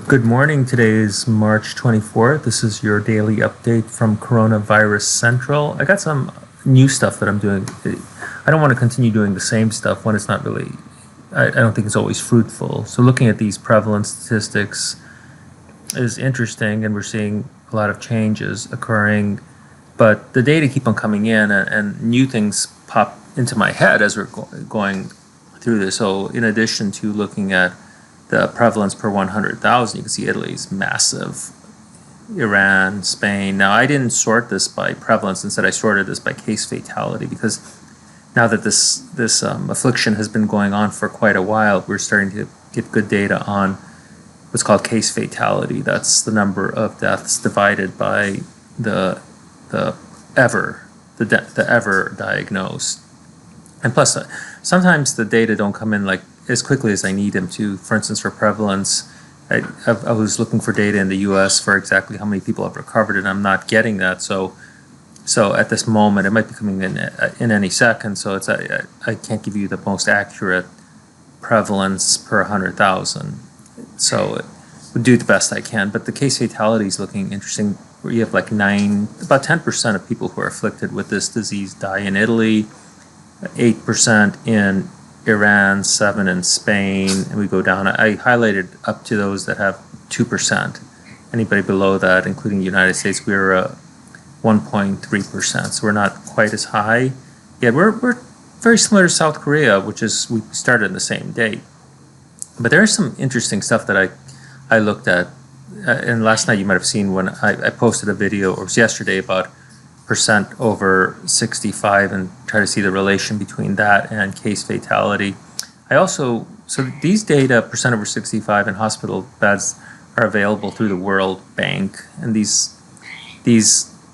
Good morning. Today is March 24th. This is your daily update from Coronavirus Central. I got some new stuff that I'm doing. I don't want to continue doing the same stuff when it's not really, I don't think it's always fruitful. So looking at these prevalence statistics is interesting, and we're seeing a lot of changes occurring, but the data keep on coming in, and new things pop into my head as we're going through this. So in addition to looking at the prevalence per 100,000, you can see Italy's massive, Iran, Spain. Now, I didn't sort this by prevalence. Instead, I sorted this by case fatality, because now that this affliction has been going on for quite a while, we're starting to get good data on what's called case fatality. That's the number of deaths divided by the ever diagnosed. And plus, sometimes the data don't come in like as quickly as I need them to. For instance, for prevalence, I was looking for data in the U.S. for exactly how many people have recovered, and I'm not getting that. So at this moment, it might be coming in any second. So I can't give you the most accurate prevalence per 100,000. So we'll do the best I can. But the case fatality is looking interesting, where you have like about 10% of people who are afflicted with this disease die in Italy, 8% in Iran, 7% in Spain, and we go down. I highlighted up to those that have 2%. Anybody below that, including the United States, we're 1.3%. So we're not quite as high. Yeah, we're very similar to South Korea, which is we started on the same date. But there's some interesting stuff that I looked at. And last night you might have seen when I posted a video, or it was yesterday, about percent over 65, and try to see the relation between that and case fatality. So these data, percent over 65 and hospital beds, are available through the World Bank, and these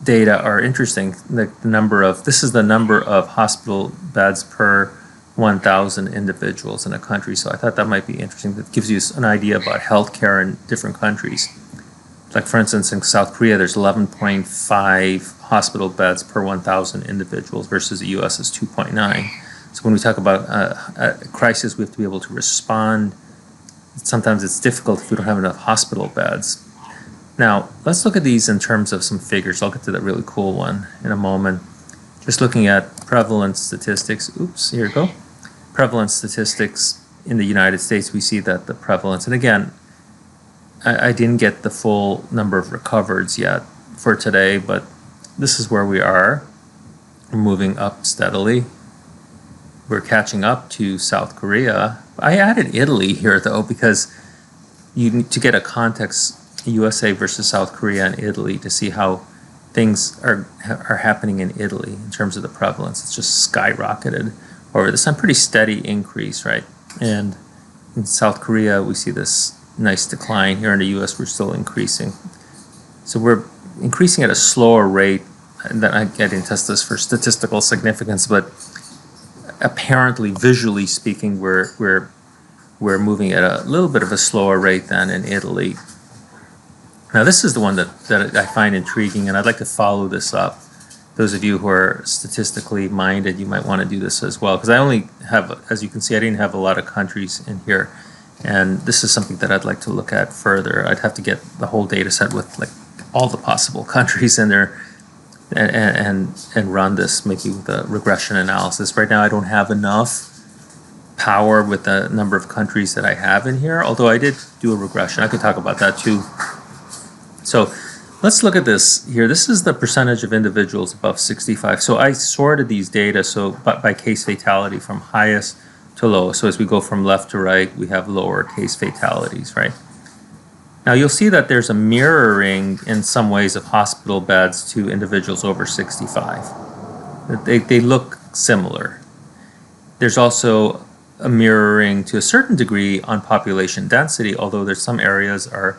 data are interesting. This is the number of hospital beds per 1,000 individuals in a country. So I thought that might be interesting. That gives you an idea about healthcare in different countries. Like, for instance, in South Korea, there's 11.5 hospital beds per 1,000 individuals versus the U.S. is 2.9. So when we talk about a crisis, we have to be able to respond. Sometimes it's difficult if we don't have enough hospital beds. Now, let's look at these in terms of some figures. I'll get to that really cool one in a moment. Just looking at prevalence statistics. Oops, here we go. Prevalence statistics in the United States, we see that the prevalence, and again, I didn't get the full number of recovereds yet for today, but this is where we are. We're moving up steadily. We're catching up to South Korea. I added Italy here, though, because you need to get a context, USA versus South Korea and Italy, to see how things are happening in Italy in terms of the prevalence. It's just skyrocketed over this. Pretty steady increase, right? And in South Korea, we see this nice decline. Here in the U.S., we're still increasing. So we're increasing at a slower rate. And then I didn't test this for statistical significance, but apparently, visually speaking, we're moving at a little bit of a slower rate than in Italy. Now, this is the one that I find intriguing, and I'd like to follow this up. Those of you who are statistically minded, you might want to do this as well, because I only have, as you can see, I didn't have a lot of countries in here. And this is something that I'd like to look at further. I'd have to get the whole data set with like all the possible countries in there and run this maybe with a regression analysis. Right now, I don't have enough power with the number of countries that I have in here, although I did do a regression. I could talk about that too. So let's look at this here. This is the percentage of individuals above 65. So I sorted these data by case fatality from highest to low. So as we go from left to right, we have lower case fatalities, right? Now you'll see that there's a mirroring in some ways of hospital beds to individuals over 65. They look similar. There's also a mirroring to a certain degree on population density, although there's some areas are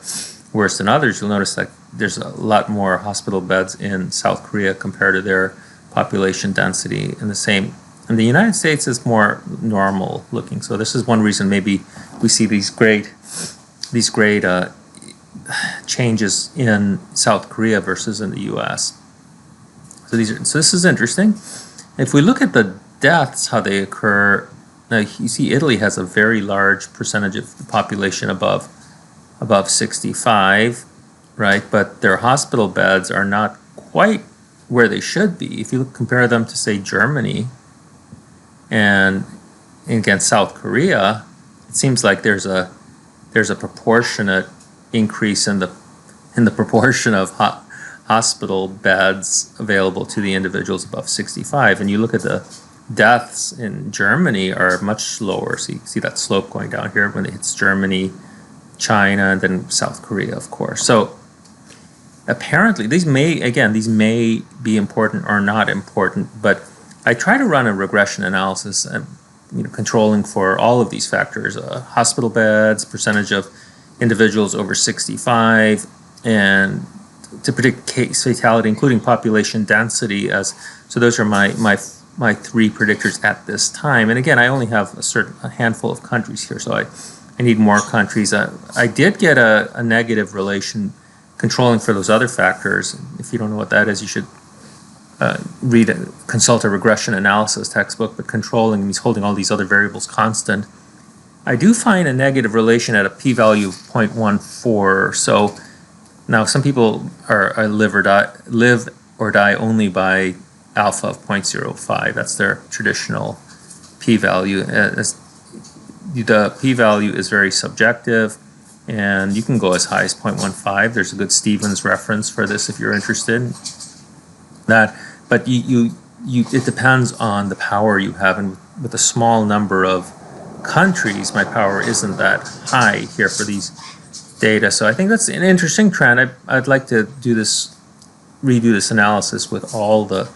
worse than others. You'll notice that there's a lot more hospital beds in South Korea compared to their population density in the same. And the United States is more normal looking. So this is one reason maybe we see these great changes in South Korea versus in the U.S. So this is interesting. If we look at the deaths, how they occur, now you see Italy has a very large percentage of the population above above 65, right? But their hospital beds are not quite where they should be. If you compare them to, say, Germany and against South Korea, it seems like there's a proportionate increase in the proportion of hospital beds available to the individuals above 65. And you look at the deaths in Germany are much lower. So you see that slope going down here when it hits Germany, China, and then South Korea, of course. So apparently these may be important or not important, but I try to run a regression analysis and controlling for all of these factors: hospital beds, percentage of individuals over 65, and to predict case fatality, including population density. So those are my three predictors at this time. And again, I only have a handful of countries here, so I need more countries. I did get a negative relation controlling for those other factors. If you don't know what that is, you should consult a regression analysis textbook. But controlling means holding all these other variables constant. I do find a negative relation at a p-value of 0.14. So now some people live or die only by alpha of 0.05. That's their traditional p-value. The p-value is very subjective, and you can go as high as 0.15. There's a good Stevens reference for this if you're interested in that. But it depends on the power you have, and with a small number of countries, my power isn't that high here for these data. So I think that's an interesting trend. I'd like to redo this analysis with all the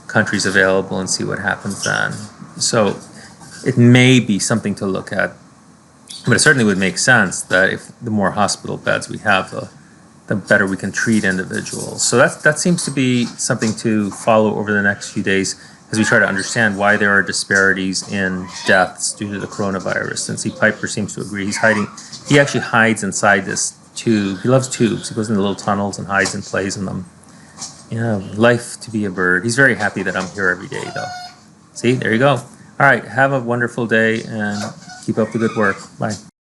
countries available and see what happens then. So it may be something to look at, but it certainly would make sense that if the more hospital beds we have, the better we can treat individuals. So that seems to be something to follow over the next few days as we try to understand why there are disparities in deaths due to the coronavirus. And see, Piper seems to agree. He actually hides inside this tube. He loves tubes. He goes into little tunnels and hides and plays in them. Life to be a bird. He's very happy that I'm here every day, though. See, there you go. All right, have a wonderful day and keep up the good work. Bye.